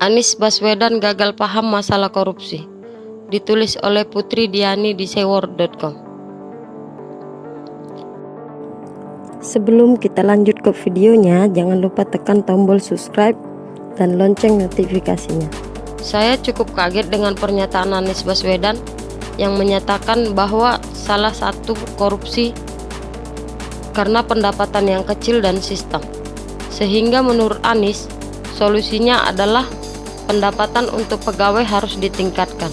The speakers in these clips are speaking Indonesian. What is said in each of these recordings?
Anies Baswedan gagal paham masalah korupsi. Ditulis oleh Putri Diani di seword.com. Sebelum kita lanjut ke videonya, jangan lupa tekan tombol subscribe dan lonceng notifikasinya. Saya cukup kaget dengan pernyataan Anies Baswedan yang menyatakan bahwa salah satu korupsi karena pendapatan yang kecil dan sistem. Sehingga menurut Anies, solusinya adalah pendapatan untuk pegawai harus ditingkatkan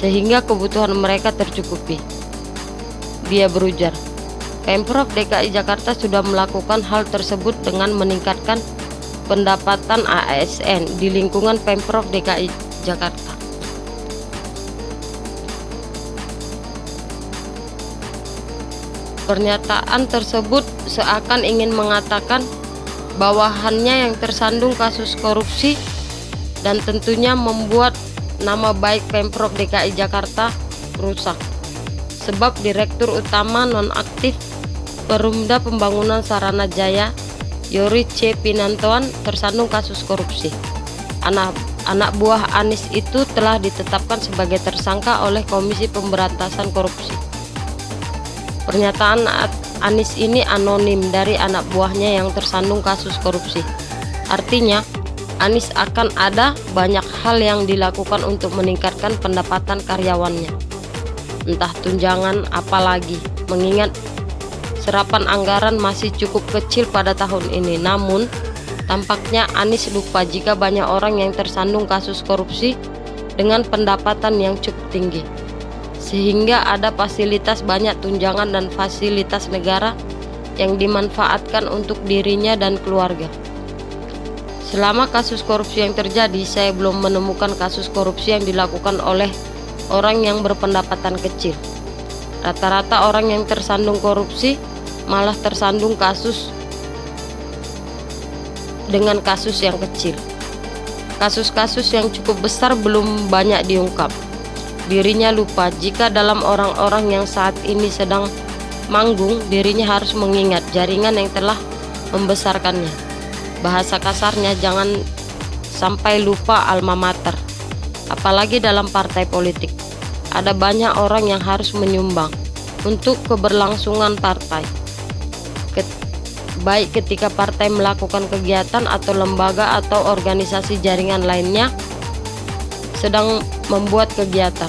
sehingga kebutuhan mereka tercukupi. Dia berujar, Pemprov DKI Jakarta sudah melakukan hal tersebut dengan meningkatkan pendapatan ASN di lingkungan Pemprov DKI Jakarta. Pernyataan tersebut seakan ingin mengatakan bawahannya yang tersandung kasus korupsi dan tentunya membuat nama baik Pemprov DKI Jakarta rusak. Sebab Direktur Utama nonaktif Perumda Pembangunan Sarana Jaya Yoris C. Pinantoan tersandung kasus korupsi. Anak buah Anies itu telah ditetapkan sebagai tersangka oleh Komisi Pemberantasan Korupsi. Pernyataan Anies ini anonim dari anak buahnya yang tersandung kasus korupsi. Artinya, Anies akan ada banyak hal yang dilakukan untuk meningkatkan pendapatan karyawannya. Entah tunjangan apalagi, mengingat serapan anggaran masih cukup kecil pada tahun ini. Namun, tampaknya Anies lupa jika banyak orang yang tersandung kasus korupsi dengan pendapatan yang cukup tinggi. Sehingga ada fasilitas banyak tunjangan dan fasilitas negara yang dimanfaatkan untuk dirinya dan keluarga. Selama kasus korupsi yang terjadi, saya belum menemukan kasus korupsi yang dilakukan oleh orang yang berpendapatan kecil. Rata-rata orang yang tersandung korupsi malah tersandung kasus dengan kasus yang kecil. Kasus-kasus yang cukup besar belum banyak diungkap. Dirinya lupa jika dalam orang-orang yang saat ini sedang manggung, dirinya harus mengingat jaringan yang telah membesarkannya. Bahasa kasarnya, jangan sampai lupa alma mater. Apalagi dalam partai politik, ada banyak orang yang harus menyumbang untuk keberlangsungan partai. Baik ketika partai melakukan kegiatan atau lembaga atau organisasi jaringan lainnya sedang membuat kegiatan.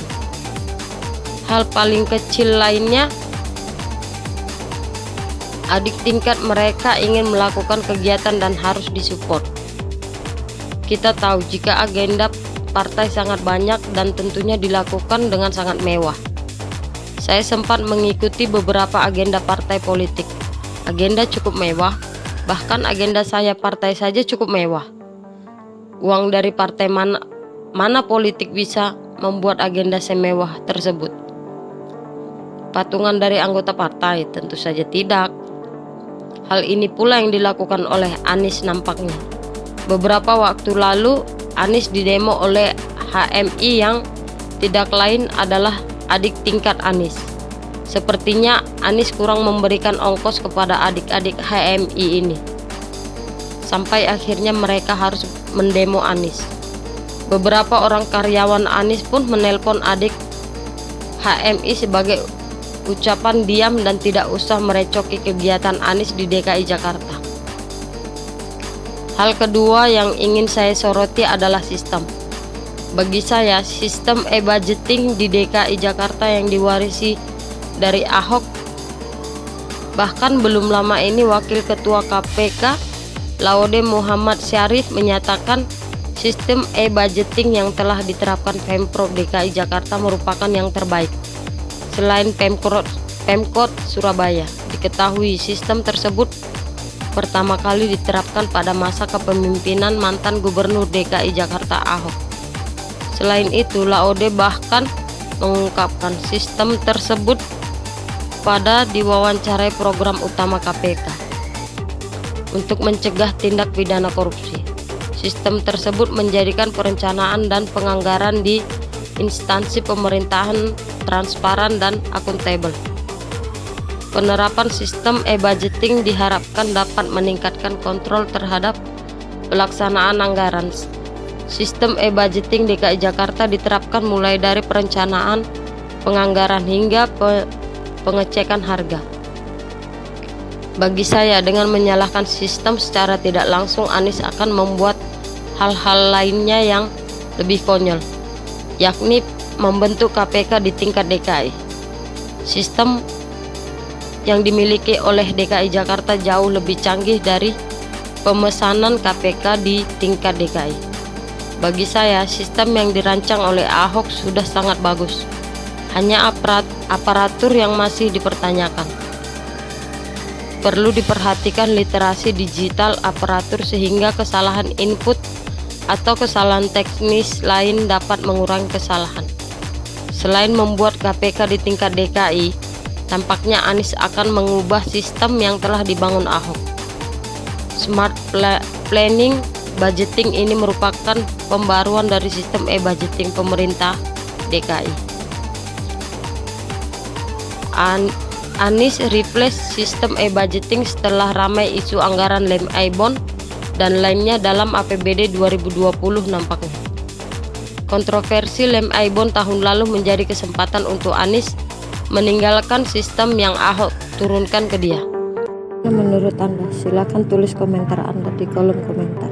Hal paling kecil lainnya, adik tingkat mereka ingin melakukan kegiatan dan harus disupport. Kita tahu jika agenda partai sangat banyak dan tentunya dilakukan dengan sangat mewah. Saya sempat mengikuti beberapa agenda partai politik. Agenda cukup mewah, bahkan agenda saya partai saja cukup mewah. Uang dari partai mana politik bisa membuat agenda semewah tersebut? Patungan dari anggota partai? Tentu saja tidak. Hal ini pula yang dilakukan oleh Anies nampaknya. Beberapa waktu lalu Anies didemo oleh HMI yang tidak lain adalah adik tingkat Anies. Sepertinya Anies kurang memberikan ongkos kepada adik-adik HMI ini. Sampai akhirnya mereka harus mendemo Anies. Beberapa orang karyawan Anies pun menelpon adik HMI sebagai ucapan diam dan tidak usah merecoki kegiatan Anies di DKI Jakarta. Hal kedua yang ingin saya soroti adalah sistem. Bagi saya, sistem e-budgeting di DKI Jakarta yang diwarisi dari Ahok. Bahkan belum lama ini Wakil Ketua KPK Laude Muhammad Syarif menyatakan sistem e-budgeting yang telah diterapkan Pemprov DKI Jakarta merupakan yang terbaik. Selain Pemkot Surabaya, diketahui sistem tersebut pertama kali diterapkan pada masa kepemimpinan mantan Gubernur DKI Jakarta Ahok. Selain itu, Laude bahkan mengungkapkan sistem tersebut pada diwawancarai program utama KPK untuk mencegah tindak pidana korupsi. Sistem tersebut menjadikan perencanaan dan penganggaran di instansi pemerintahan transparan dan akuntabel. Penerapan sistem e-budgeting diharapkan dapat meningkatkan kontrol terhadap pelaksanaan anggaran Sistem e-budgeting DKI Jakarta diterapkan mulai dari perencanaan, penganggaran hingga pengecekan harga. Bagi saya, dengan menyalahkan sistem secara tidak langsung, Anies akan membuat hal-hal lainnya yang lebih konyol, yakni membentuk KPK di tingkat DKI. Sistem yang dimiliki oleh DKI Jakarta jauh lebih canggih dari pemesanan KPK di tingkat DKI. Bagi saya, sistem yang dirancang oleh Ahok sudah sangat bagus. Hanya aparatur yang masih dipertanyakan. Perlu diperhatikan literasi digital aparatur sehingga kesalahan input atau kesalahan teknis lain dapat mengurangi kesalahan. Selain membuat KPK di tingkat DKI, tampaknya Anies akan mengubah sistem yang telah dibangun Ahok. Smart Planning Budgeting ini merupakan pembaruan dari sistem e-budgeting pemerintah DKI. Anies replace sistem e-budgeting setelah ramai isu anggaran lem e-bond dan lainnya dalam APBD 2020 nampaknya. Kontroversi lem e-bond tahun lalu menjadi kesempatan untuk Anies meninggalkan sistem yang Ahok turunkan ke dia. Menurut Anda, silakan tulis komentar Anda di kolom komentar.